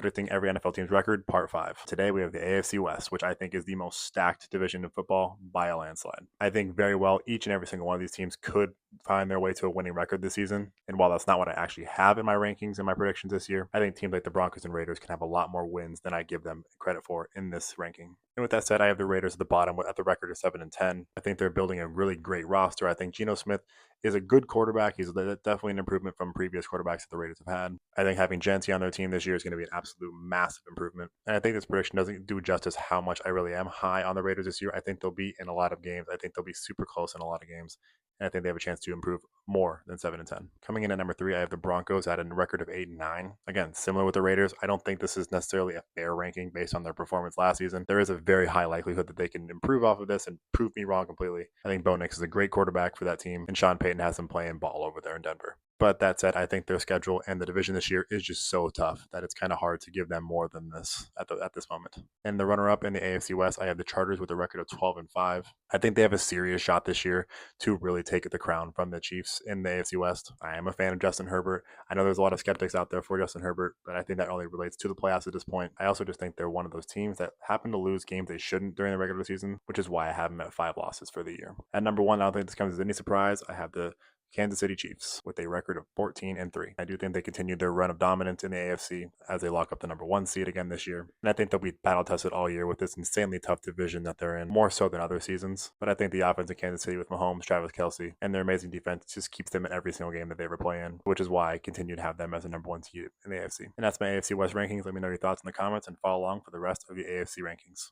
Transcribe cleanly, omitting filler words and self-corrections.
predicting every NFL team's record, part 5. Today we have the AFC West, which I think is the most stacked division in football by a landslide. I think very well each and every single one of these teams could find their way to a winning record this season. And while that's not what I actually have in my rankings and my predictions this year, I think teams like the Broncos and Raiders can have a lot more wins than I give them credit for in this ranking. And with that said, I have the Raiders at the bottom at the record of 7-10. I think they're building a really great roster. I think Geno Smith is a good quarterback. He's definitely an improvement from previous quarterbacks that the Raiders have had. I think having Genty on their team this year is going to be an absolute massive improvement. And I think this prediction doesn't do justice how much I really am high on the Raiders this year. I think they'll be in a lot of games. I think they'll be super close in a lot of games. And I think they have a chance to improve more than 7-10. Coming in at number 3, I have the Broncos at a record of 8-9. Again, similar with the Raiders. I don't think this is necessarily a fair ranking based on their performance last season. There is a very high likelihood that they can improve off of this and prove me wrong completely. I think Bo Nix is a great quarterback for that team, and Sean Payton has them playing ball over there in Denver. But that said, I think their schedule and the division this year is just so tough that it's kind of hard to give them more than this at this moment. And the runner-up in the AFC West, I have the Chargers with a record of 12-5. I think they have a serious shot this year to really take the crown from the Chiefs in the AFC West. I am a fan of Justin Herbert. I know there's a lot of skeptics out there for Justin Herbert, but I think that only relates to the playoffs at this point. I also just think they're one of those teams that happen to lose games they shouldn't during the regular season, which is why I have them at 5 losses for the year. At number 1, I don't think this comes as any surprise. I have the Kansas City Chiefs with a record of 14-3. I do think they continue their run of dominance in the AFC as they lock up the number 1 seed again this year. And I think they'll be battle tested all year with this insanely tough division that they're in, more so than other seasons. But I think the offense in Kansas City with Mahomes, Travis Kelce, and their amazing defense just keeps them in every single game that they ever play in, which is why I continue to have them as a number 1 seed in the AFC. And that's my AFC West rankings. Let me know your thoughts in the comments and follow along for the rest of the AFC rankings.